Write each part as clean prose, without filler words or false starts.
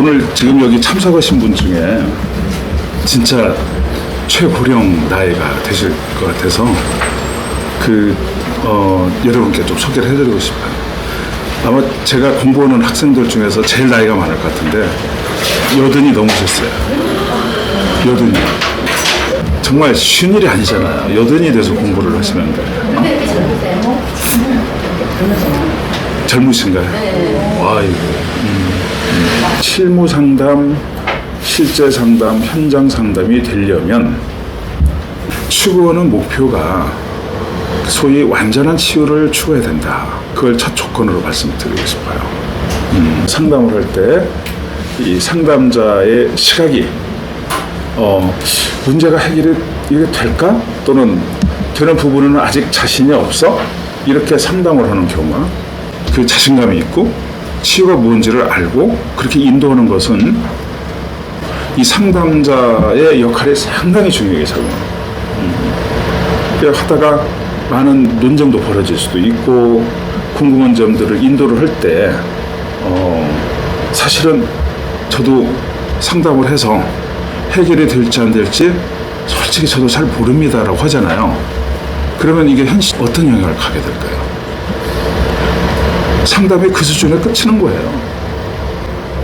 오늘 지금 여기 참석하신 분 중에 진짜 최고령 나이가 되실 것 같아서 여러분께 좀 소개를 해드리고 싶어요. 아마 제가 공부하는 학생들 중에서 제일 나이가 많을 것 같은데 80이 넘으셨어요. 80이. 정말 쉬운 일이 아니잖아요. 80이 돼서 공부를 하시는 거예요. 젊으신가요? 와, 이거. 실무 상담, 실제 상담, 현장 상담이 되려면 추구하는 목표가 소위 완전한 치유를 추구해야 된다. 그걸 첫 조건으로 말씀드리고 싶어요. 상담을 할 때 이 상담자의 시각이 문제가 해결이 이게 될까? 또는 되는 부분은 아직 자신이 없어? 이렇게 상담을 하는 경우가 그 자신감이 있고 치유가 뭔지를 알고 그렇게 인도하는 것은 이 상담자의 역할이 상당히 중요하게 작용해요. 하다가 많은 논쟁도 벌어질 수도 있고 궁금한 점들을 인도를 할 때 사실은 저도 상담을 해서 해결이 될지 안 될지 솔직히 저도 잘 모릅니다라고 하잖아요. 그러면 이게 현실 어떤 영향을 가게 될까요? 상담이 그 수준에 끝이는 거예요.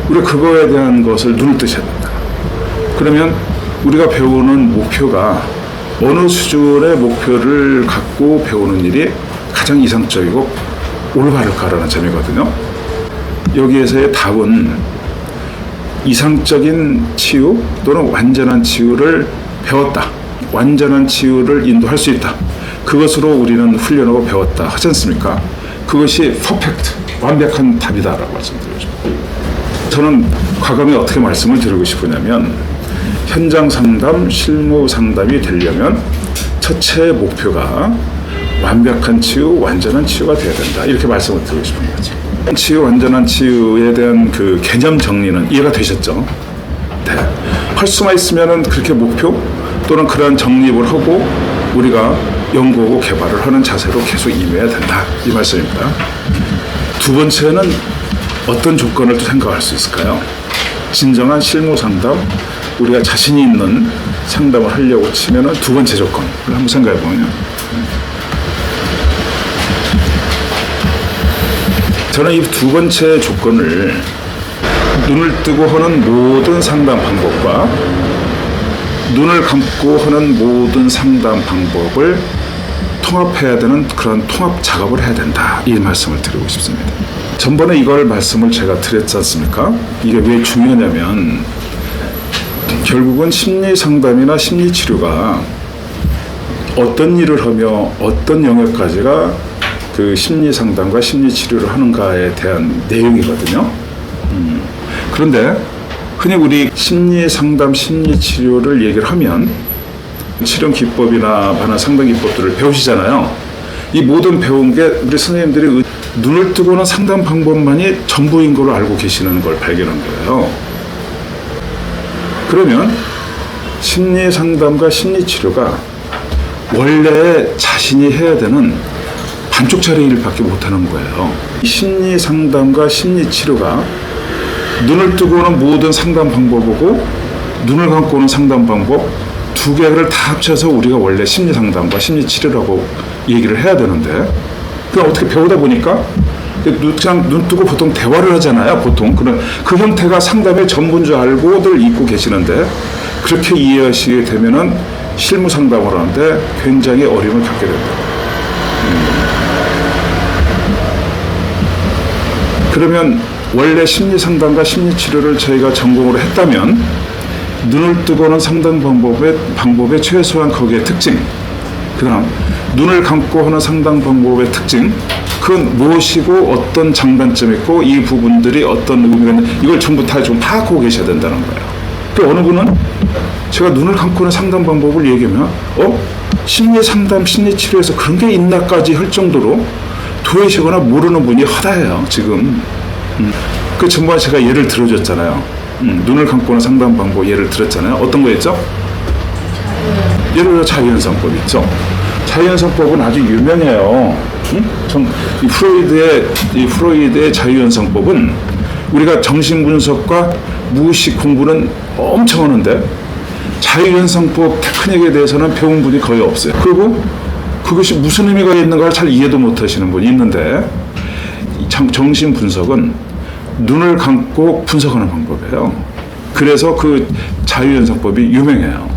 우리가 그거에 대한 것을 눈을 뜨셔야 된다. 그러면 우리가 배우는 목표가 어느 수준의 목표를 갖고 배우는 일이 가장 이상적이고 올바를까라는 점이거든요. 여기에서의 답은 이상적인 치유 또는 완전한 치유를 배웠다. 완전한 치유를 인도할 수 있다. 그것으로 우리는 훈련하고 배웠다 하지 않습니까? 그것이 퍼펙트, 완벽한 답이다라고 말씀드리고 싶어요. 저는 과감히 어떻게 말씀을 드리고 싶으냐면 현장 상담, 실무 상담이 되려면 첫째 목표가 완벽한 치유, 완전한 치유가 돼야 된다. 이렇게 말씀을 드리고 싶은 거죠. 치유, 완전한 치유에 대한 그 개념 정리는 이해가 되셨죠? 네. 할 수만 있으면은 그렇게 목표 또는 그러한 정립을 하고 우리가 연구하고 개발을 하는 자세로 계속 임해야 된다. 이 말씀입니다. 두 번째는 어떤 조건을 또 생각할 수 있을까요? 진정한 실무 상담, 우리가 자신이 있는 상담을 하려고 치면은 두 번째 조건을 한번 생각해 보면요. 저는 이 두 번째 조건을 눈을 뜨고 하는 모든 상담 방법과 눈을 감고 하는 모든 상담 방법을 통합해야 되는 그런 통합 작업을 해야 된다. 이 말씀을 드리고 싶습니다. 전번에 이걸 말씀을 제가 드렸지 않습니까? 이게 왜 중요하냐면 결국은 심리 상담이나 심리 치료가 어떤 일을 하며 어떤 영역까지가 그 심리 상담과 심리 치료를 하는가에 대한 내용이거든요. 그런데 흔히 우리 심리 상담, 심리 치료를 얘기를 하면 치료 기법이나 많은 상담 기법들을 배우시잖아요. 이 모든 배운 게 우리 선생님들이 눈을 뜨고는 상담 방법만이 전부인 걸로 알고 계시는 걸 발견한 거예요. 그러면 심리 상담과 심리 치료가 원래 자신이 해야 되는 반쪽짜리 일밖에 못하는 거예요. 심리 상담과 심리 치료가 눈을 뜨고는 모든 상담 방법이고 눈을 감고는 상담 방법 두 개를 다 합쳐서 우리가 원래 심리 상담과 심리 치료라고 얘기를 해야 되는데 그냥 어떻게 배우다 보니까 그냥 눈 뜨고 보통 대화를 하잖아요. 보통 그 형태가 상담의 전부인 줄 알고들 잊고 계시는데 그렇게 이해하시게 되면은 실무 상담을 하는데 굉장히 어려움을 겪게 된다. 그러면 원래 심리 상담과 심리 치료를 저희가 전공으로 했다면 눈을 뜨고는 상담 방법의 최소한 거기에 특징, 그다음 눈을 감고 하는 상담 방법의 특징, 그건 무엇이고 어떤 장단점이 있고 이 부분들이 어떤 의미가 있는 이걸 전부 다 좀 파악하고 계셔야 된다는 거예요. 그 어느 분은 제가 눈을 감고 하는 상담 방법을 얘기하면 심리 상담, 심리 치료에서 그런 게 있나까지 할 정도로 도외시거나 모르는 분이 허다해요, 지금. 그 전번에 제가 예를 들어줬잖아요. 눈을 감고는 상담 방법 예를 들었잖아요. 어떤 거였죠? 예를 들어 자유현상법 있죠. 자유현상법은 아주 유명해요. 이 프로이드의 자유현상법은 우리가 정신분석과 무의식 공부는 엄청 하는데 자유현상법 테크닉에 대해서는 배운 분이 거의 없어요. 그리고 그것이 무슨 의미가 있는가를 잘 이해도 못하시는 분이 있는데 정신분석은 눈을 감고 분석하는 방법이에요. 그래서 그 자유현상법이 유명해요.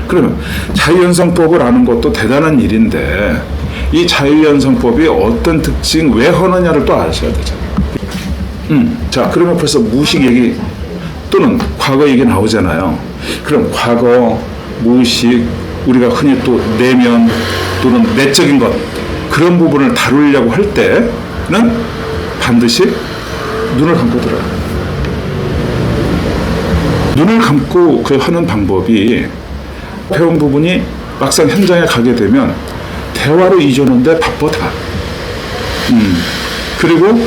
그러면 자유현상법을 아는 것도 대단한 일인데 이 자유현상법이 어떤 특징, 왜 하느냐를 또 아셔야 되잖아요. 자, 그러면 벌써 무의식 얘기 또는 과거 얘기 나오잖아요. 그럼 과거, 무의식, 우리가 흔히 또 내면 또는 내적인 것, 그런 부분을 다루려고 할 때는 반드시 눈을 감고 들어요. 눈을 감고 그 하는 방법이 배운 부분이 막상 현장에 가게 되면 대화로 이전하는데 바빠 다. 그리고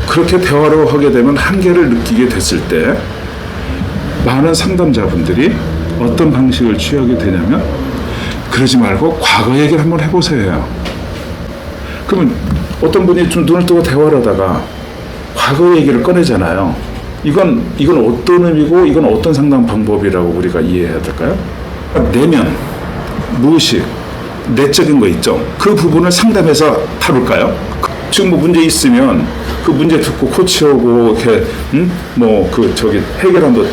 그렇게 대화로 하게 되면 한계를 느끼게 됐을 때 많은 상담자분들이 어떤 방식을 취하게 되냐면 그러지 말고 과거 얘기를 한번 해보세요. 그러면 어떤 분이 좀 눈을 뜨고 대화를 하다가 과거 얘기를 꺼내잖아요. 이건 어떤 의미고 이건 어떤 상담 방법이라고 우리가 이해해야 될까요? 내면, 무의식, 내적인 거 있죠. 그 부분을 상담해서 다룰까요? 지금 뭐 문제 있으면 그 문제 듣고 코치하고 이렇게 해결한도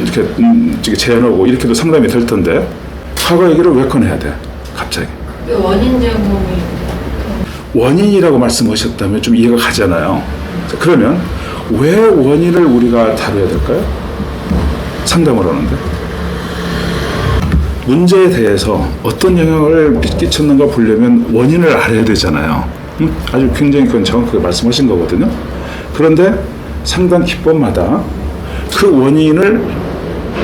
이렇게 제안하고 이렇게도 상담이 될 텐데 과거 얘기를 왜 꺼내야 돼? 갑자기. 원인 제공이 원인이라고 말씀하셨다면 좀 이해가 가잖아요. 그러면 왜 원인을 우리가 다뤄야 될까요? 상담을 하는데 문제에 대해서 어떤 영향을 끼쳤는가 보려면 원인을 알아야 되잖아요. 아주 굉장히 그건 정확하게 말씀하신 거거든요. 그런데 상담 기법마다 그 원인을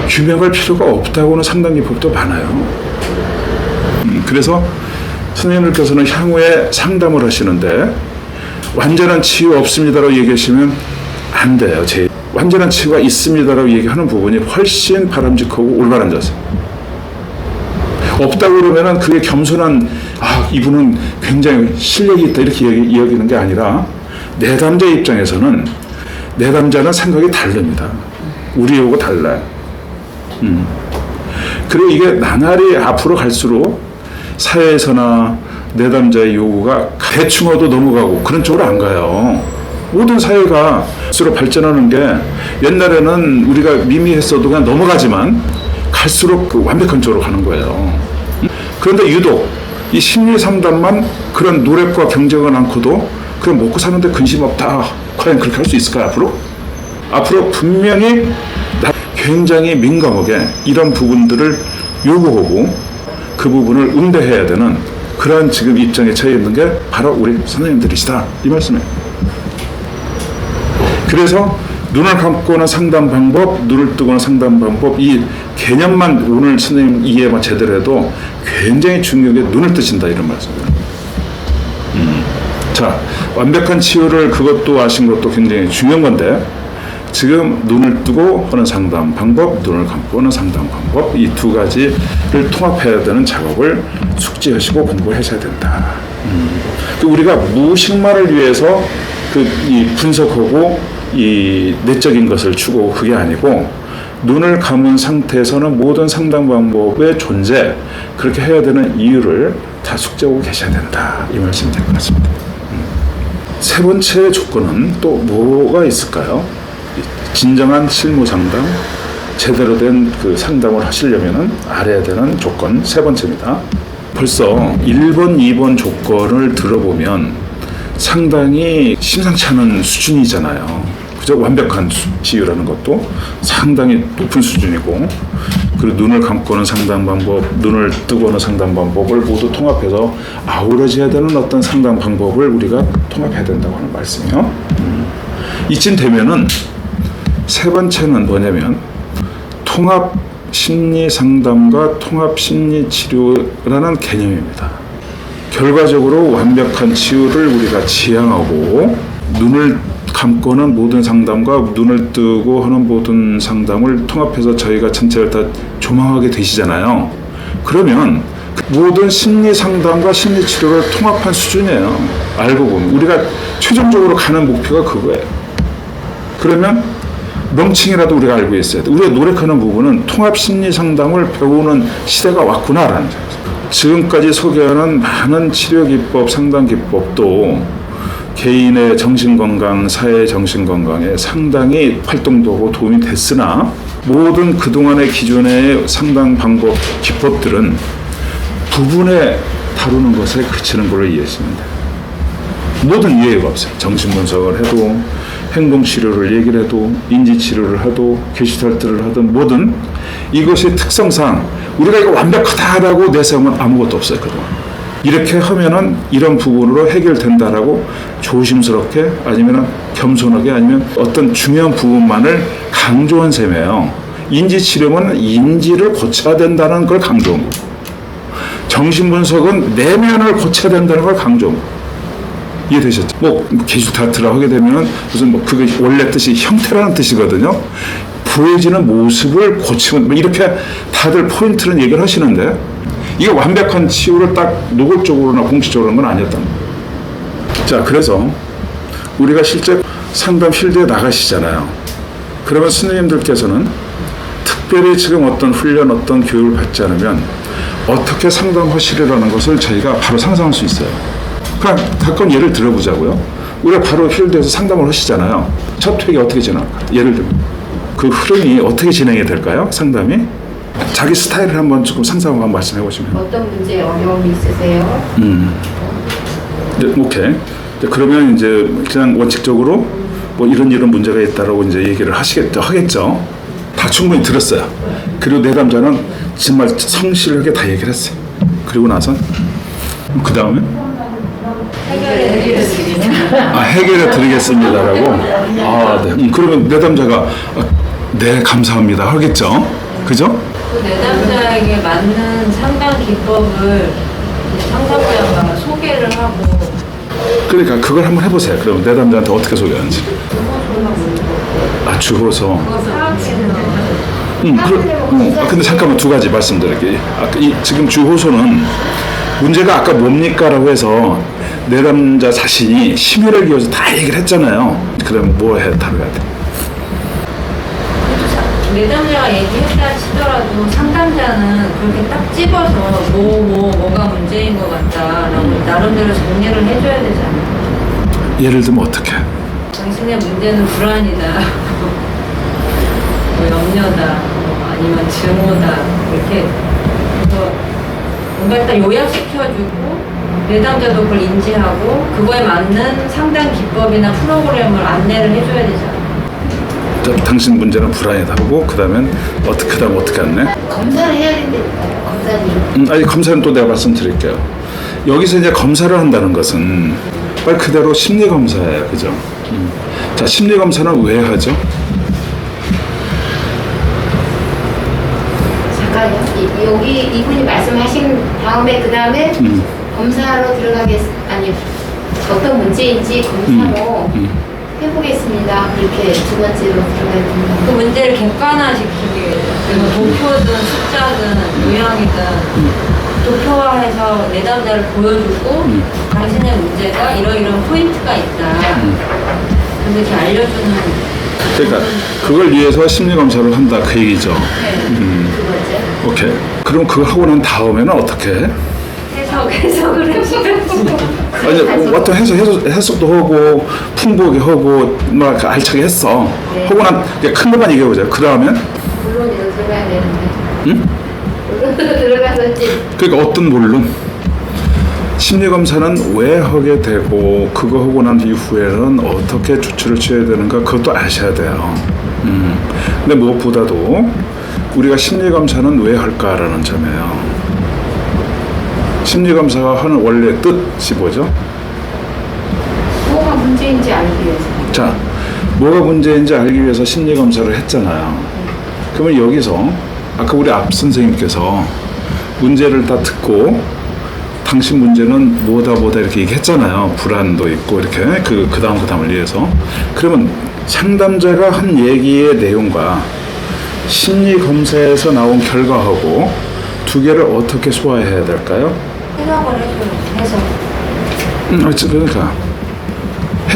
규명할 필요가 없다고는 상담 기법도 많아요. 그래서 선생님들께서는 향후에 상담을 하시는데 완전한 치유 없습니다라고 얘기하시면 안 돼요. 완전한 치유가 있습니다라고 얘기하는 부분이 훨씬 바람직하고 올바른 자세. 없다고 그러면은 그게 겸손한 이분은 굉장히 실력이 있다 이렇게 이야기하는 게 아니라 내담자 입장에서는 내담자는 생각이 다릅니다. 우리하고 달라요. 그리고 이게 나날이 앞으로 갈수록 사회에서나 내담자의 요구가 대충 얻어 넘어가고 그런 쪽으로 안 가요. 모든 사회가 스스로 발전하는 게 옛날에는 우리가 미미했어도 그냥 넘어가지만 갈수록 그 완벽한 쪽으로 가는 거예요. 그런데 유독 이 심리 상담만 그런 노력과 경쟁은 않고도 그냥 먹고 사는데 근심 없다. 과연 그렇게 할 수 있을까요, 앞으로? 앞으로 분명히 굉장히 민감하게 이런 부분들을 요구하고 그 부분을 응대해야 되는 그러한 지금 입장에 처해 있는 게 바로 우리 선생님들이시다. 이 말씀이에요. 그래서 눈을 감고는 상담 방법, 눈을 뜨고는 상담 방법, 이 개념만 오늘 선생님 이해만 제대로 해도 굉장히 중요하게 눈을 뜨신다 이런 말씀이에요. 자, 완벽한 치유를 그것도 아신 것도 굉장히 중요한 건데 지금 눈을 뜨고 하는 상담 방법, 눈을 감고 하는 상담 방법 이 두 가지를 통합해야 되는 작업을 숙지하시고 공부하셔야 된다. 우리가 무의식만을 위해서 이 분석하고 이 내적인 것을 추구하고 그게 아니고 눈을 감은 상태에서는 모든 상담 방법의 존재 그렇게 해야 되는 이유를 다 숙지하고 계셔야 된다. 이 말씀이 될 것 같습니다. 세 번째 조건은 또 뭐가 있을까요? 진정한 실무 상담, 제대로 된 그 상담을 하시려면은 알아야 되는 조건 세 번째입니다. 벌써 1번, 2번 조건을 들어보면 상당히 심상치 않은 수준이잖아요. 그죠? 완벽한 치유라는 것도 상당히 높은 수준이고, 그리고 눈을 감고는 상담 방법, 눈을 뜨고는 상담 방법을 모두 통합해서 아우러져야 되는 어떤 상담 방법을 우리가 통합해야 된다고 하는 말씀이요. 이쯤 되면은 세 번째는 뭐냐면 통합 심리 상담과 통합 심리 치료라는 개념입니다. 결과적으로 완벽한 치유를 우리가 지향하고 눈을 감고는 모든 상담과 눈을 뜨고 하는 모든 상담을 통합해서 저희가 전체를 다 조망하게 되시잖아요. 그러면 모든 심리 상담과 심리 치료를 통합한 수준이에요. 알고 보면 우리가 최종적으로 가는 목표가 그거예요. 그러면 명칭이라도 우리가 알고 있어야 돼. 우리가 노력하는 부분은 통합심리상담을 배우는 시대가 왔구나라는 거죠. 지금까지 소개하는 많은 치료기법, 상담기법도 개인의 정신건강, 사회의 정신건강에 상당히 활동도 하고 도움이 됐으나 모든 그동안의 기존의 상담 방법, 기법들은 부분에 다루는 것에 그치는 걸로 이해했습니다. 모든 이해가 없어요. 정신분석을 해도 행동치료를 얘기를 해도 인지치료를 해도 게슈탈트를 하든 뭐든 이것의 특성상 우리가 이거 완벽하다라고 내세우면 아무것도 없어요. 그동안. 이렇게 하면은 이런 부분으로 해결된다라고 조심스럽게 아니면 겸손하게 아니면 어떤 중요한 부분만을 강조한 셈이에요. 인지치료는 인지를 고쳐야 된다는 걸 강조한 거고 정신분석은 내면을 고쳐야 된다는 걸 강조한 거고 이해되셨죠? 뭐 게슈탈트라 하게 되면은 무슨 뭐 그게 원래 뜻이 형태라는 뜻이거든요. 보여지는 모습을 고치면 뭐 이렇게 다들 포인트는 얘기를 하시는데 이게 완벽한 치유를 딱 노골적으로나 공식적으로 하는 건 아니었단 말이에요. 자, 그래서 우리가 실제 상담 필드에 나가시잖아요. 그러면 스님들께서는 특별히 지금 어떤 훈련, 어떤 교육을 받지 않으면 어떻게 상담하시려는 것을 저희가 바로 상상할 수 있어요. 그냥 가까운 예를 들어보자고요. 우리가 바로 필드에서 상담을 하시잖아요. 첫 회기 어떻게 진행할까? 예를 들면 그 흐름이 어떻게 진행이 될까요? 상담이? 자기 스타일을 한번 조금 상상하고 한번 말씀해 보시면. 어떤 문제에 어려움이 있으세요? 네, 오케이. 그러면 이제 그냥 원칙적으로 뭐 이런 문제가 있다라고 이제 얘기를 하겠죠. 다 충분히 들었어요. 그리고 내담자는 정말 성실하게 다 얘기를 했어요. 그리고 나서 그 다음에 해결해 드리겠습니다. 해결해 드리겠습니다라고. 네. 그러면 내담자가 네 감사합니다 하겠죠. 그죠? 그 내담자에게 맞는 상담 기법을 상담자가 소개를 하고 그러니까 그걸 한번 해보세요. 그럼 내담자한테 어떻게 소개하는지. 주호서. 근데 잠깐만 두 가지 말씀드릴게요. 지금 주호소는 문제가 아까 뭡니까라고 해서 내담자 자신이 심혈을 기울여서 다 얘기를 했잖아요. 그럼 뭐 해 다뤄야 돼? 내담자가 얘기했다 치더라도 상담자는 그렇게 딱 집어서 뭐가 문제인 것 같다라고 나름대로 정리를 해줘야 되지 않아요? 예를 들면 어떻게? 당신의 문제는 불안이다, 뭐 염려다, 아니면 증오다 이렇게 그래서 뭔가 일단 요약시켜주고 내담자도 그걸 인지하고 그거에 맞는 상담 기법이나 프로그램을 안내를 해줘야 되잖아요. 당신 문제는 불안이다 하고 그다음에 어떻게 안내? 검사를 해야 된다니까요. 검사님. 아니 검사는 또 내가 말씀드릴게요. 여기서 이제 검사를 한다는 것은 말 그대로 심리 검사예요, 그죠? 자, 심리 검사는 왜 하죠? 잠깐요. 여기 이분이 말씀하신 다음에 그 다음에 검사로 아니 어떤 문제인지 검사로 해보겠습니다. 이렇게 두 번째로 들어가야 됩니다. 그 문제를 객관화시키기 위해서 그리고 도표든 숫자든 모양이든 도표화해서 내담자를 보여주고 당신의 문제가 이러이러한 포인트가 있다. 그래서 이렇게 알려주는. 그러니까 그걸 위해서 심리 검사를 한다 그 얘기죠. 네. 두 번째. 오케이. 그럼 그거 하고 난 다음에는 어떻게 해? 해석을 해주고. 아니 어떤 해석도 하고 풍부하게 하고 막 알차게 했어. 네. 하고 난 큰 것만 얘기해 보자. 그 다음엔 물론으로 들어가야 되는데. 응? 물론으로 들어가서지. 그러니까 어떤 물론 심리 검사는 왜 하게 되고 그거 하고 난 이후에는 어떻게 조치를 취해야 되는가 그것도 아셔야 돼요. 근데 무엇보다도 우리가 심리 검사는 왜 할까라는 점이에요. 심리 검사가 하는 원래 뜻이 뭐죠? 뭐가 문제인지 알기 위해서. 자, 뭐가 문제인지 알기 위해서 심리 검사를 했잖아요. 그러면 여기서 아까 우리 앞 선생님께서 문제를 다 듣고 당신 문제는 뭐다 이렇게 얘기했잖아요. 불안도 있고 이렇게 그 다음을 위해서. 그러면 상담자가 한 얘기의 내용과 심리 검사에서 나온 결과하고 두 개를 어떻게 소화해야 될까요? 해석을 해줘요. 해석. 그러니까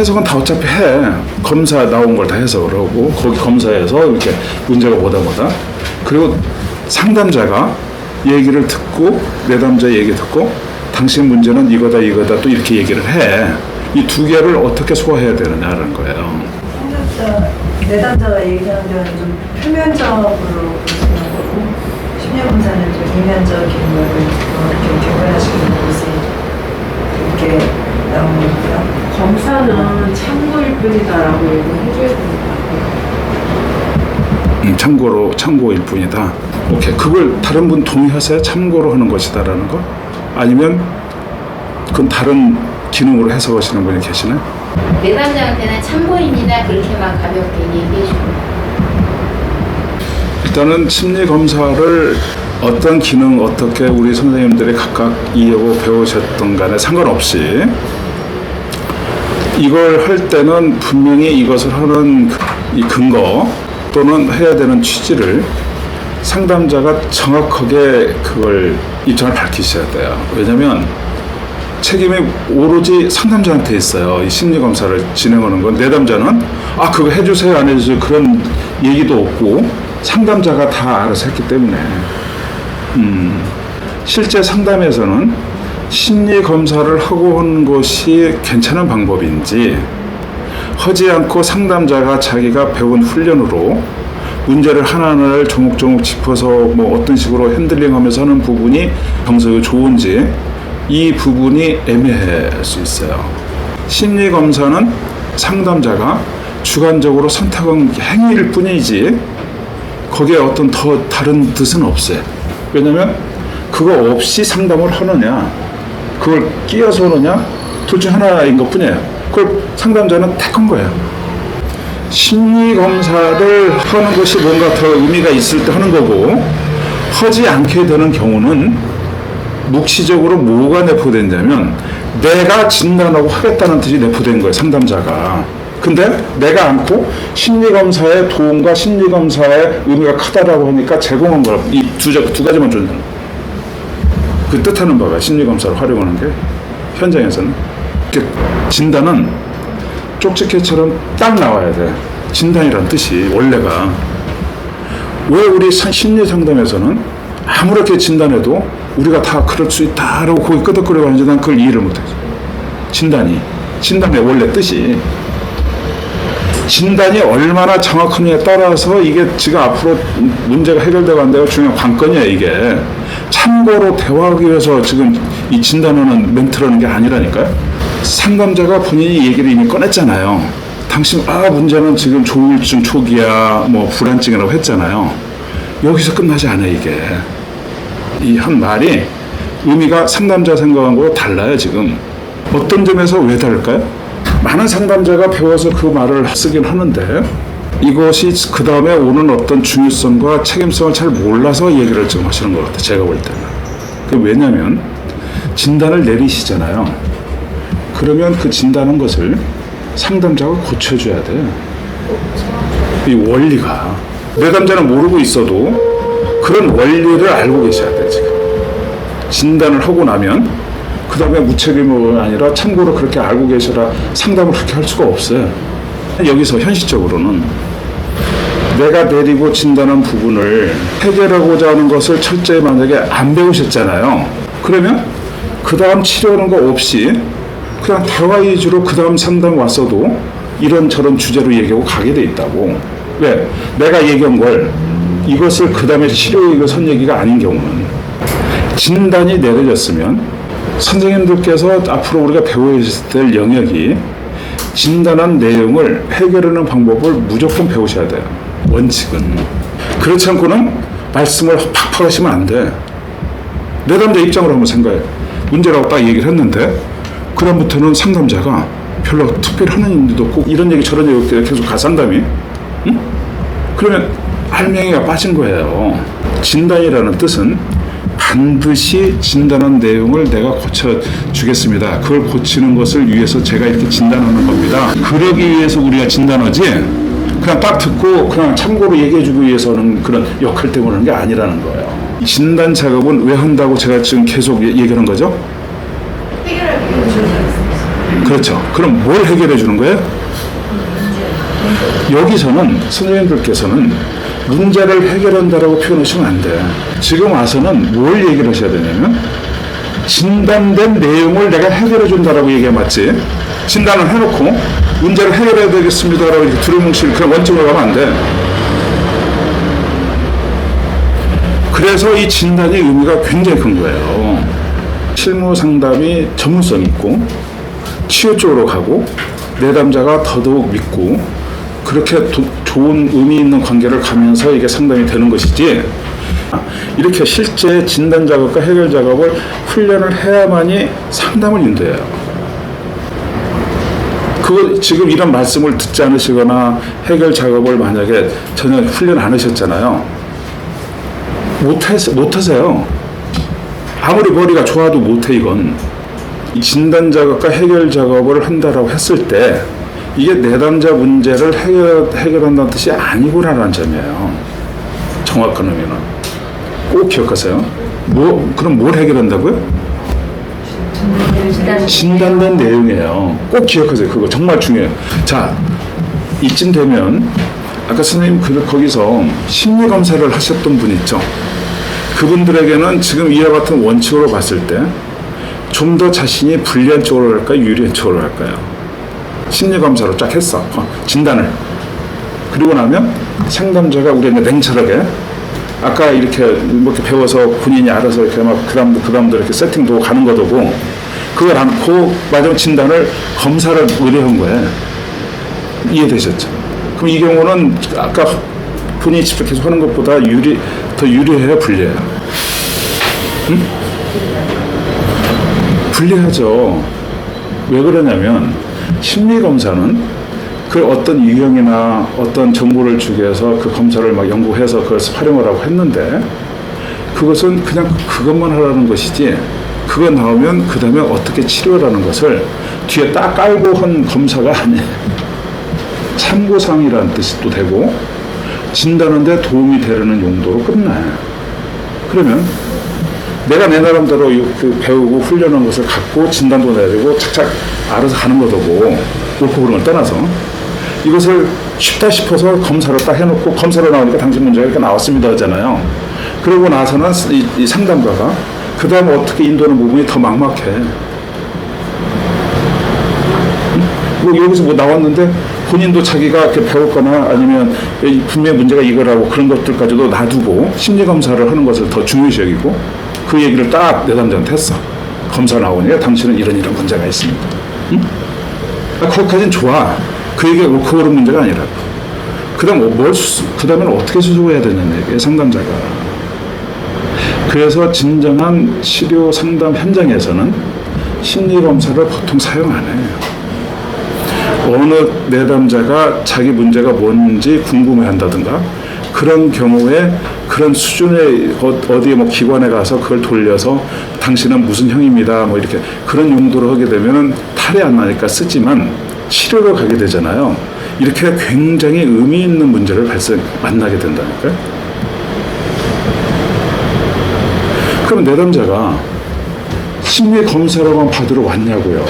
해석은 다 어차피 해. 검사 나온 걸 다 해석을 하고 거기 검사에서 이렇게 문제가 뭐다. 그리고 상담자가 얘기를 듣고 내담자 얘기 듣고 당신 문제는 이거다 또 이렇게 얘기를 해. 이 두 개를 어떻게 소화해야 되느냐라는 거예요. 내담자가 얘기하는 데는 좀 표면적으로 보시는 거고 심리검사는 좀 이면적인 거를 이렇게 개발하시는 것이 이렇게 나오는 거고요. 검사는 참고일 뿐이다라고 얘기해줘야 됩니다. 참고일 뿐이다. 오케이. 그걸 다른 분 동의하세요? 참고로 하는 것이다라는 거? 아니면 그건 다른 기능으로 해석하시는 분이 계시나요? 내담자한테는 참고입니다. 그렇게만 가볍게 얘기해 줍니다. 일단은 심리 검사를 어떤 기능 어떻게 우리 선생님들이 각각 이해하고 배우셨던 간에 상관없이 이걸 할 때는 분명히 이것을 하는 이 근거 또는 해야 되는 취지를 상담자가 정확하게 그걸 입장을 밝히셔야 돼요. 왜냐하면 책임이 오로지 상담자한테 있어요. 이 심리검사를 진행하는 건 내담자는 그거 해주세요 안 해주세요 그런 얘기도 없고 상담자가 다 알아서 했기 때문에 실제 상담에서는 심리검사를 하고 하는 것이 괜찮은 방법인지 하지 않고 상담자가 자기가 배운 훈련으로 문제를 하나하나를 조목조목 짚어서 뭐 어떤 식으로 핸들링하면서 하는 부분이 정서가 좋은지 이 부분이 애매할 수 있어요. 심리검사는 상담자가 주관적으로 선택한 행위일 뿐이지 거기에 어떤 더 다른 뜻은 없어요. 왜냐하면 그거 없이 상담을 하느냐 그걸 끼워서 하느냐 둘 중 하나인 것 뿐이에요. 그걸 상담자는 택한 거예요. 심리검사를 하는 것이 뭔가 더 의미가 있을 때 하는 거고 하지 않게 되는 경우는 묵시적으로 뭐가 내포된다면 내가 진단하고 하겠다는 뜻이 내포된 거예요. 상담자가. 근데 내가 않고 심리검사의 도움과 심리검사의 의미가 크다라고 하니까 제공한 거라. 이 두 가지만 주는 거예요. 그 뜻하는 바가 심리검사를 활용하는 게 현장에서는 진단은 쪽집게처럼 딱 나와야 돼. 진단이란 뜻이 원래가. 왜 우리 심리 상담에서는 아무렇게 진단해도 우리가 다 그럴 수 있다라고 거기 끄덕거리고 하는지 난 그걸 이해를 못해요. 진단의 원래 뜻이 진단이 얼마나 정확하냐에 따라서 이게 지금 앞으로 문제가 해결되고 안 되고 중요한 관건이야 이게. 참고로 대화하기 위해서 지금 이 진단하는 멘트라는 게 아니라니까요. 상담자가 본인이 얘기를 이미 꺼냈잖아요. 당신 문제는 지금 조울증 초기야 뭐 불안증이라고 했잖아요. 여기서 끝나지 않아요 이게. 이 한 말이 의미가 상담자 생각한 거와 달라요 지금. 어떤 점에서 왜 다를까요? 많은 상담자가 배워서 그 말을 쓰긴 하는데 이것이 그 다음에 오는 어떤 중요성과 책임성을 잘 몰라서 얘기를 좀 하시는 것 같아요. 제가 볼 때는. 왜냐하면 진단을 내리시잖아요. 그러면 그 진단한 것을 상담자가 고쳐줘야 돼요. 이 원리가. 내담자는 모르고 있어도 그런 원리를 알고 계셔야 돼 지금. 진단을 하고 나면 그 다음에 무책임이 아니라 참고로 그렇게 알고 계셔라 상담을 그렇게 할 수가 없어요. 여기서 현실적으로는 내가 내리고 진단한 부분을 해결하고자 하는 것을 철저히 만약에 안 배우셨잖아요. 그러면 그 다음 치료하는 거 없이 그냥 대화 위주로 그 다음 상담 왔어도 이런저런 주제로 얘기하고 가게 돼 있다고. 왜? 내가 얘기한 걸 이것을 그 다음에 치료 선 얘기가 아닌 경우는 진단이 내려졌으면 선생님들께서 앞으로 우리가 배워야 될 영역이 진단한 내용을 해결하는 방법을 무조건 배우셔야 돼요. 원칙은. 그렇지 않고는 말씀을 팍팍 하시면 안 돼. 내담자 입장으로 한번 생각해. 문제라고 딱 얘기를 했는데 그 다음부터는 상담자가 별로 특별히 하는 일도 없고 이런 얘기 저런 얘기 계속 가산담이 응? 그러면 알맹이가 빠진 거예요. 진단이라는 뜻은 반드시 진단한 내용을 내가 고쳐주겠습니다. 그걸 고치는 것을 위해서 제가 이렇게 진단하는 겁니다. 그러기 위해서 우리가 진단하지 그냥 딱 듣고 그냥 참고로 얘기해주기 위해서는 그런 역할 때문에 하는 게 아니라는 거예요. 진단 작업은 왜 한다고 제가 지금 계속 얘기하는 거죠? 해결할 필요가 그렇죠. 그럼 뭘 해결해 주는 거예요? 여기서는 선생님들께서는 문제를 해결한다라고 표현하시면 안 돼. 지금 와서는 뭘 얘기를 하셔야 되냐면 진단된 내용을 내가 해결해 준다라고 얘기해 맞지? 진단을 해놓고 문제를 해결해야 되겠습니다라고 이렇게 두루뭉실 그런 원칙으로 가면 안 돼. 그래서 이 진단의 의미가 굉장히 큰 거예요. 실무 상담이 전문성 있고 치유 쪽으로 가고 내담자가 더더욱 믿고 그렇게 좋은 의미 있는 관계를 가면서 이게 상담이 되는 것이지, 이렇게 실제 진단 작업과 해결 작업을 훈련을 해야만이 상담을 인도해요. 그거 지금 이런 말씀을 듣지 않으시거나 해결 작업을 만약에 전혀 훈련 안 하셨잖아요. 못하세요. 아무리 머리가 좋아도 못해. 이건 이 진단 작업과 해결 작업을 한다라고 했을 때 이게 내담자 문제를 해결한다는 뜻이 아니구나라는 점이에요. 정확한 의미는 꼭 기억하세요. 그럼 뭘 해결한다고요? 진단된 내용이에요. 꼭 기억하세요. 그거 정말 중요해요. 자, 이쯤 되면 아까 선생님 거기서 심리 검사를 하셨던 분 있죠. 그분들에게는 지금 이와 같은 원칙으로 봤을 때 좀 더 자신이 불리한 쪽으로 갈까요? 유리한 쪽으로 갈까요? 심리 검사로 쫙 했어. 진단을. 그리고 나면 상담자가 우리는 냉철하게 아까 이렇게 뭐 이렇게 배워서 본인이 알아서 이렇게 막 그다음도 이렇게 세팅도 가는 거고 그걸 않고 마지막 진단을 검사를 의뢰한 거예요. 이해되셨죠? 그럼 이 경우는 아까 본인이 직접 계속 하는 것보다 더 유리해요, 불리해요? 응? 불리하죠. 왜 그러냐면 심리검사는 그 어떤 유형이나 어떤 정보를 주기 위해서 그 검사를 막 연구해서 그걸 활용을 하고 했는데 그것은 그냥 그것만 하라는 것이지 그거 나오면 그 다음에 어떻게 치료라는 것을 뒤에 딱 깔고 한 검사가 아니에요. 참고사항이라는 뜻도 되고 진단하는데 도움이 되려는 용도로 끝나요. 그러면 내가 내 나름대로 그 배우고 훈련한 것을 갖고 진단도 내리고 착착 알아서 가는 거고 옳고 그른 걸 떠나서 이것을 쉽다 싶어서 검사를 딱 해놓고 검사로 나오니까 당신 문제가 이렇게 나왔습니다 하잖아요. 그러고 나서는 이 상담가가 그 다음에 어떻게 인도하는 부분이 더 막막해. 뭐 여기서 뭐 나왔는데 본인도 자기가 이렇게 배웠거나 아니면 분명히 문제가 이거라고 그런 것들까지도 놔두고 심리검사를 하는 것을 더 중요시 여기고 그 얘기를 딱 내담자한테 했어. 검사 나오니까 당신은 이런 문제가 있습니다. 응? 거기까지는 좋아. 그 얘기가 옳고 그른 문제가 아니라고. 그 다음에는 어떻게 수술해야 되냐는 얘기예요, 상담자가. 그래서 진정한 치료 상담 현장에서는 심리검사를 보통 사용 안 해요. 어느 내담자가 자기 문제가 뭔지 궁금해한다든가 그런 경우에 그런 수준의 어디에 뭐 기관에 가서 그걸 돌려서 당신은 무슨 형입니다 뭐 이렇게 그런 용도로 하게 되면은 탈이 안 나니까 쓰지만 치료로 가게 되잖아요. 이렇게 굉장히 의미 있는 문제를 만나게 된다니까요. 그럼 내담자가 심리 검사로만 받으러 왔냐고요.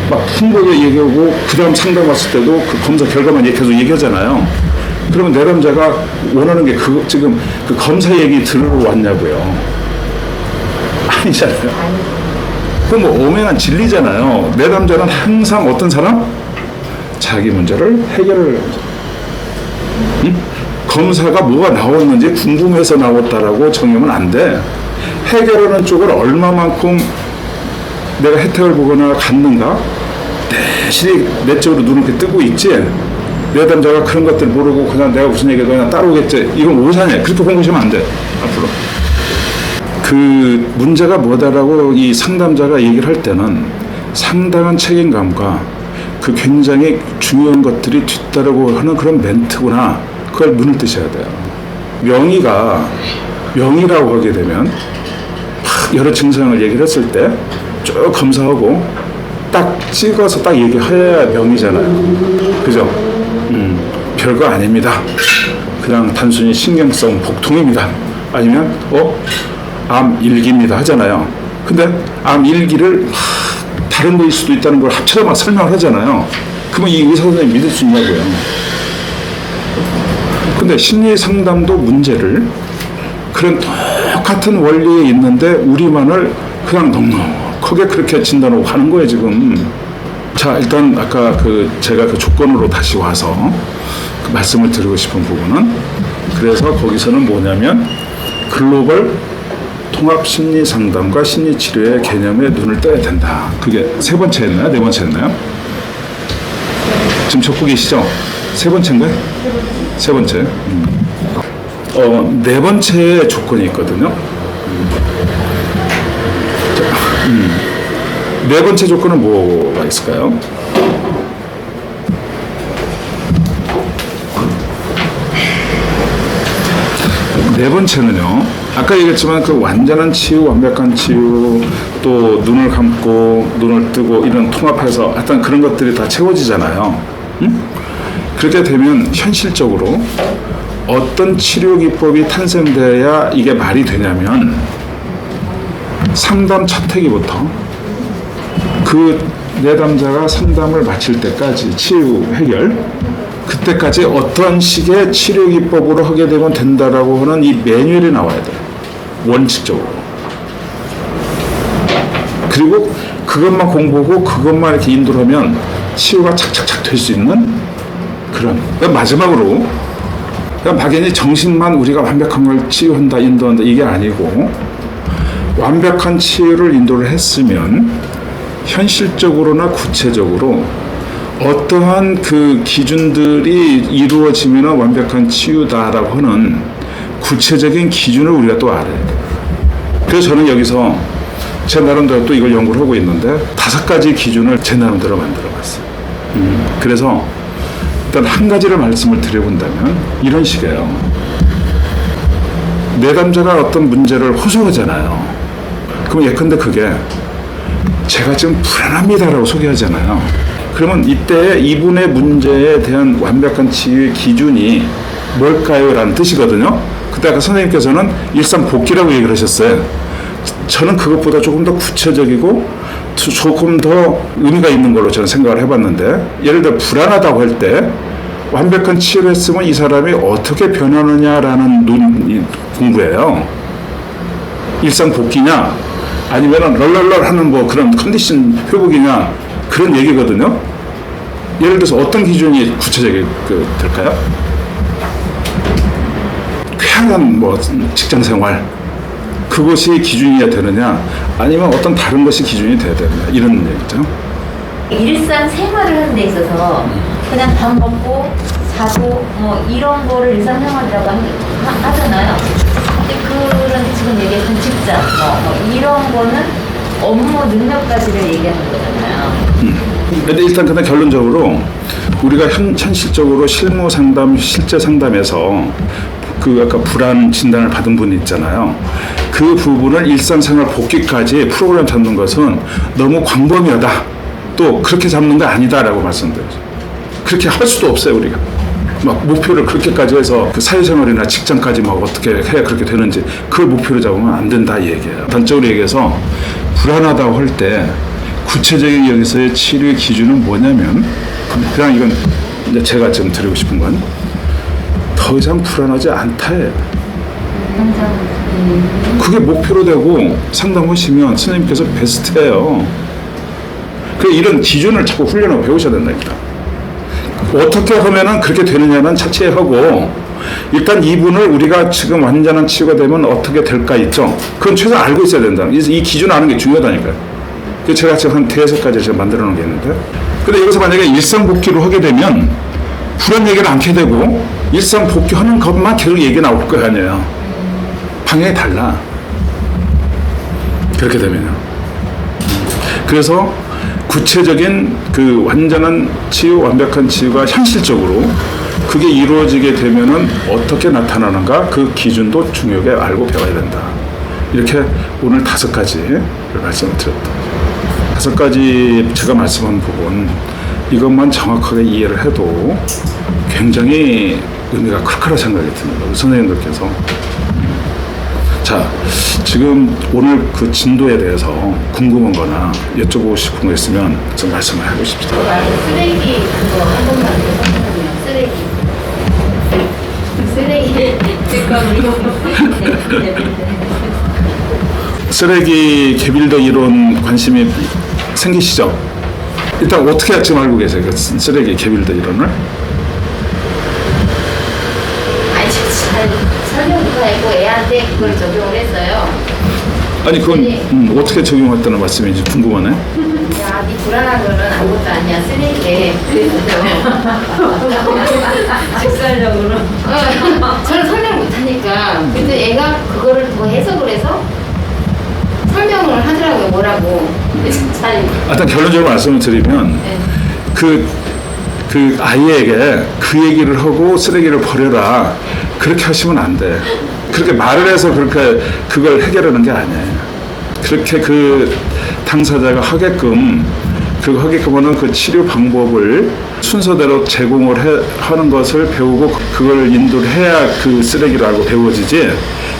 막 풍부하게 얘기하고 그 다음 상담 왔을 때도 그 검사 결과만 계속 얘기하잖아요. 그러면 내담자가 원하는 게 지금 그 검사 얘기 들으러 왔냐고요. 아니잖아요. 그건 뭐 엄연한 진리잖아요. 내담자는 항상 어떤 사람? 자기 문제를 해결을 응? 검사가 뭐가 나왔는지 궁금해서 나왔다라고 정의하면 안 돼. 해결하는 쪽을 얼마만큼 내가 혜택을 보거나 갖는가? 대신에 내 쪽으로 눈을 이렇게 뜨고 있지. 내담자가 그런 것들 모르고 그냥 내가 무슨 얘기해도 그냥 따라오겠지. 이건 오산이야. 그렇게 공부하시면 안 돼. 앞으로. 그 문제가 뭐다라고 이 상담자가 얘기를 할 때는 상당한 책임감과 그 굉장히 중요한 것들이 뒤따르고 하는 그런 멘트구나. 그걸 눈을 뜨셔야 돼요. 명의라고 하게 되면 여러 증상을 얘기를 했을 때 쭉 검사하고 딱 찍어서 딱 얘기해야 명의잖아요. 그죠? 별거 아닙니다. 그냥 단순히 신경성 복통입니다. 아니면 암 일기입니다 하잖아요. 근데 암 일기를 다 다른 거일 수도 있다는 걸 합쳐서 막 설명을 하잖아요. 그러면 이 의사 선생님 믿을 수 있냐고요. 근데 심리 상담도 문제를 그런 똑같은 원리에 있는데 우리만을 그냥 넉넉하게 그렇게 진단하고 가는 거예요 지금. 자, 일단 아까 제가 그 조건으로 다시 와서 그 말씀을 드리고 싶은 부분은, 그래서 거기서는 뭐냐면 글로벌 통합 심리 상담과 심리 치료의 개념에 눈을 떠야 된다. 그게 세 번째였나요? 네 번째였나요? 지금 적고 계시죠? 세 번째인가요? 세 번째. 네 번째 조건이 있거든요. 네 번째 조건은 뭐가 있을까요? 네 번째는요, 아까 얘기했지만 그 완전한 치유, 완벽한 치유, 또 눈을 감고 눈을 뜨고 이런 통합해서 어떤 그런 것들이 다 채워지잖아요. 그렇게 되면 현실적으로 어떤 치료 기법이 탄생돼야 이게 말이 되냐면, 상담 첫 회기부터 그 내담자가 상담을 마칠 때까지 치유 해결, 그때까지 어떤 식의 치료 기법으로 하게 되면 된다라고 하는 이 매뉴얼이 나와야 돼요. 원칙적으로. 그리고 그것만 공부하고 그것만 이렇게 인도를 하면 치유가 착착착 될 수 있는 그런. 마지막으로 그냥 막연히 정신만 우리가 완벽한 걸 치유한다, 인도한다 이게 아니고, 완벽한 치유를 인도를 했으면 현실적으로나 구체적으로 어떠한 그 기준들이 이루어지면 완벽한 치유다라고 하는 구체적인 기준을 우리가 또 알아야 돼요. 그래서 저는 여기서 제 나름대로 또 이걸 연구를 하고 있는데 5가지 기준을 제 나름대로 만들어 봤어요. 그래서 일단 한 가지를 말씀을 드려본다면 이런 식이에요. 내담자가 어떤 문제를 호소하잖아요. 그럼 예컨대 그게 제가 지금 불안합니다라고 소개하잖아요. 그러면 이때 이분의 문제에 대한 완벽한 치유의 기준이 뭘까요? 라는 뜻이거든요. 그때 아까 선생님께서는 일상복귀라고 얘기를 하셨어요. 저는 그것보다 조금 더 구체적이고 조금 더 의미가 있는 걸로 저는 생각을 해봤는데, 예를 들어 불안하다고 할 때 완벽한 치유를 했으면 이 사람이 어떻게 변하느냐라는 공부예요. 일상복귀냐 아니면 럴럴럴 하는 뭐 그런 컨디션 회복이냐, 그런 얘기거든요. 예를 들어서 어떤 기준이 구체적이 될까요? 쾌활한 뭐 직장 생활, 그것이 기준이어야 되느냐, 아니면 어떤 다른 것이 기준이 돼야 되느냐, 이런 얘기죠. 일상 생활을 하는 데 있어서 그냥 밥 먹고 자고 뭐 이런 거를 일상생활이라고 하잖아요. 근데 그런 지금 얘기했던 직장 뭐 이런 거는 업무 능력까지를 얘기하는 거잖아요. 근데 일단 그냥 결론적으로 우리가 현실적으로 실무 상담, 실제 상담에서 그 아까 불안 진단을 받은 분이 있잖아요. 그 부분을 일상생활 복귀까지 프로그램 잡는 것은 너무 광범위하다. 또 그렇게 잡는 거 아니다라고 말씀드렸죠. 그렇게 할 수도 없어요, 우리가. 막 목표를 그렇게까지 해서 그 사회생활이나 직장까지 막 어떻게 해야 그렇게 되는지 그걸 목표로 잡으면 안 된다 이 얘기예요. 단적으로 얘기해서 불안하다고 할 때 구체적인 여기서의 치료의 기준은 뭐냐면, 그냥 이건 이제 제가 지금 드리고 싶은 건 더 이상 불안하지 않다예요. 그게 목표로 되고 상담하시면 선생님께서 베스트예요. 그래, 이런 기준을 자꾸 훈련하고 배우셔야 된다니까. 어떻게 하면은 그렇게 되느냐는 차치해 하고, 일단 이분을 우리가 지금 완전한 치유가 되면 어떻게 될까 있죠. 그건 최소한 알고 있어야 된다. 그래서 이 기준을 아는 게 중요하다니까요. 그래서 제가 지금 한 5-6가지 제가 만들어 놓은 게 있는데, 근데 여기서 만약에 일상복귀로 하게 되면 불안 얘기를 않게 되고 일상복귀하는 것만 계속 얘기 나올 거 아니에요. 방향이 달라. 그렇게 되면요. 그래서 구체적인 그 완전한 치유, 완벽한 치유가 현실적으로 그게 이루어지게 되면은 어떻게 나타나는가, 그 기준도 중요하게 알고 배워야 된다. 이렇게 오늘 5가지를 말씀을 드렸다. 5가지 제가 말씀한 부분, 이것만 정확하게 이해를 해도 굉장히 의미가 클 거라 생각이 듭니다. 우리 선생님들께서. 자, 지금 오늘 그 진도에 대해서 궁금한 거나 여쭤보고 싶은 거 있으면 좀 말씀을 하고 싶습니다. 쓰레기 그거 한 번만 더 설명해주세요. 쓰레기. 쓰레기 개빌더 이론 관심이 생기시죠? 일단 어떻게 지금 알고 계세요? 그 쓰레기 개빌더 이론을? 아니 잘 설명도 했고 애한테 그걸 적용을 했어요. 아니 그건 어떻게 적용했다는 말씀인지 궁금하네. 야, 네 불안한 거는 아무것도 아니야. 쓰레기래. 직설적으로. 저는 설명 못하니까. 근데 애가 그거를 더 해석을 해서 설명을 하더라고요. 뭐라고. 잘. 일단 결론적으로 말씀을 드리면 네. 그 아이에게 그 얘기를 하고 쓰레기를 버려라 그렇게 하시면 안 돼. 그렇게 말을 해서 그렇게 그걸 해결하는 게 아니에요. 그렇게 그 당사자가 하게끔 하는 그 치료 방법을 순서대로 제공을 하는 것을 배우고 그걸 인도를 해야 그 쓰레기라고 배워지지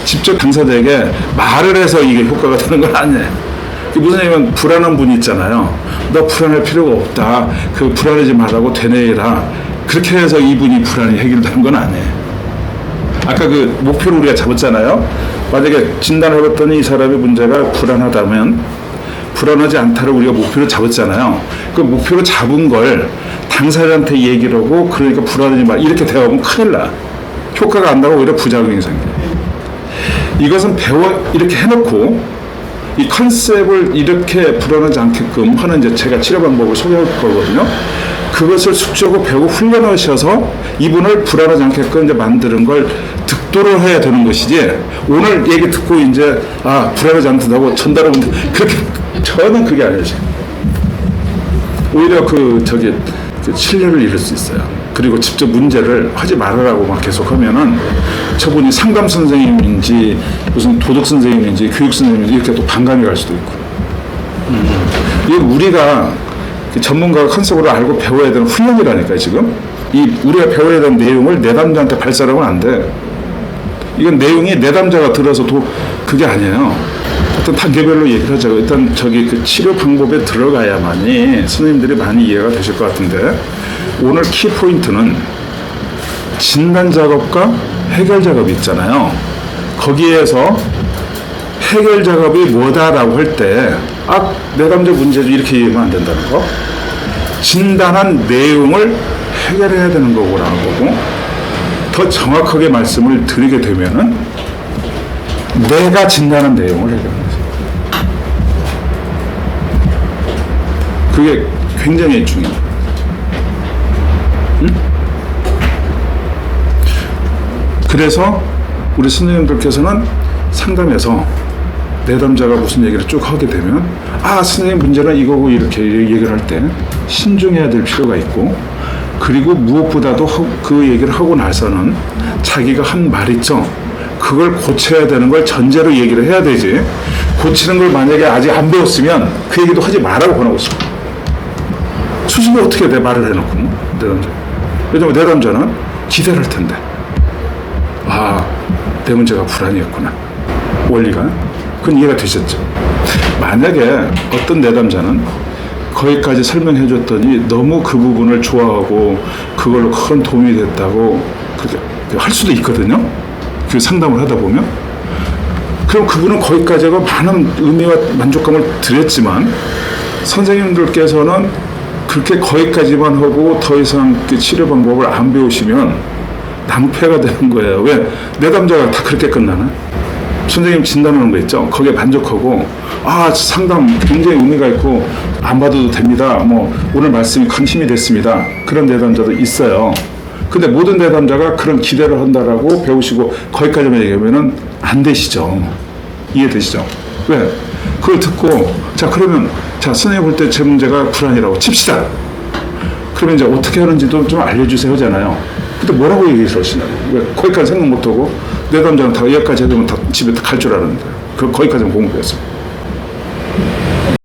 직접 당사자에게 말을 해서 이게 효과가 되는 건 아니에요. 무슨 얘기냐면 불안한 분이 있잖아요. 너 불안할 필요가 없다. 그 불안하지 말라고 되뇌이라. 그렇게 해서 이분이 불안이 해결되는 건 아니에요. 아까 그 목표를 우리가 잡았잖아요. 만약에 진단을 해봤더니 이 사람의 문제가 불안하다면 불안하지 않다를 우리가 목표로 잡았잖아요. 그 목표로 잡은 걸 당사자한테 얘기를 하고 그러니까 불안하지 말 이렇게 대화하면 큰일 나. 효과가 안 나고 오히려 부작용이 생겨요. 이것은 이렇게 해놓고 이 컨셉을 이렇게 불안하지 않게끔 하는 이제 제가 치료 방법을 소개할 거거든요. 그것을 숙지하고 배우고 훈련하셔서 이분을 불안하지 않게끔 이제 만드는 걸 득도를 해야 되는 것이지 오늘 얘기 듣고 이제 불안하지 않다고 전달하면 그렇게 저는 그게 아니지. 오히려 그 신뢰를 잃을 수 있어요. 그리고 직접 문제를 하지 말으라고 막 계속 하면은 저분이 상담 선생님인지 무슨 도덕 선생님인지 교육 선생님인지 이렇게 또 반감이 갈 수도 있고. 이게 우리가 전문가가 컨셉으로 알고 배워야 되는 훈련이라니까요, 지금. 우리가 배워야 되는 내용을 내담자한테 발설하면 안 돼. 이건 내용이 내담자가 들어서도 그게 아니에요. 어떤 단계별로 얘기를 하자고. 일단 그 치료 방법에 들어가야만이 선생님들이 많이 이해가 되실 것 같은데 오늘 키포인트는 진단 작업과 해결 작업이 있잖아요. 거기에서 해결 작업이 뭐다라고 할 때 내담자 문제도 이렇게 얘기하면 안 된다는 거. 진단한 내용을 해결해야 되는 거고라는 거고 더 정확하게 말씀을 드리게 되면은 내가 진단한 내용을 해결하는 거죠. 그게 굉장히 중요해요. 그래서 우리 선생님들께서는 상담에서 내담자가 무슨 얘기를 쭉 하게 되면 선생님 문제는 이거고 이렇게 얘기를 할 때 신중해야 될 필요가 있고 그리고 무엇보다도 그 얘기를 하고 나서는 자기가 한 말 있죠. 그걸 고쳐야 되는 걸 전제로 얘기를 해야 되지 고치는 걸 만약에 아직 안 배웠으면 그 얘기도 하지 말라고 권하고 있어. 수습을 어떻게 내 말을 해놓고 내담자. 왜냐면 내담자는 기대를 할 텐데 내 문제가 불안이었구나. 원리가 그건 이해가 되셨죠. 만약에 어떤 내담자는 거기까지 설명해 줬더니 너무 그 부분을 좋아하고 그걸로 큰 도움이 됐다고 그렇게 할 수도 있거든요. 그 상담을 하다 보면 그럼 그분은 거기까지 하고 많은 의미와 만족감을 드렸지만 선생님들께서는 그렇게 거기까지만 하고 더 이상 그 치료 방법을 안 배우시면 낭패가 되는 거예요. 왜? 내담자가 다 그렇게 끝나나? 선생님 진단하는 거 있죠? 거기에 만족하고 상담 굉장히 의미가 있고 안 받아도 됩니다. 오늘 말씀이 큰 힘이 됐습니다. 그런 내담자도 있어요. 근데 모든 내담자가 그런 기대를 한다라고 배우시고 거기까지만 얘기하면은 안 되시죠. 이해되시죠? 왜? 그걸 듣고 그러면 선생님 볼 때 제 문제가 불안이라고 칩시다. 그러면 이제 어떻게 하는지도 좀 알려주세요 하잖아요. 근데 뭐라고 얘기를 하시나요? 왜? 거기까지 생각 못하고 내담자는 다 여기까지 해두면 다 집에 갈 줄 아는데 거기까지만 공부했어요.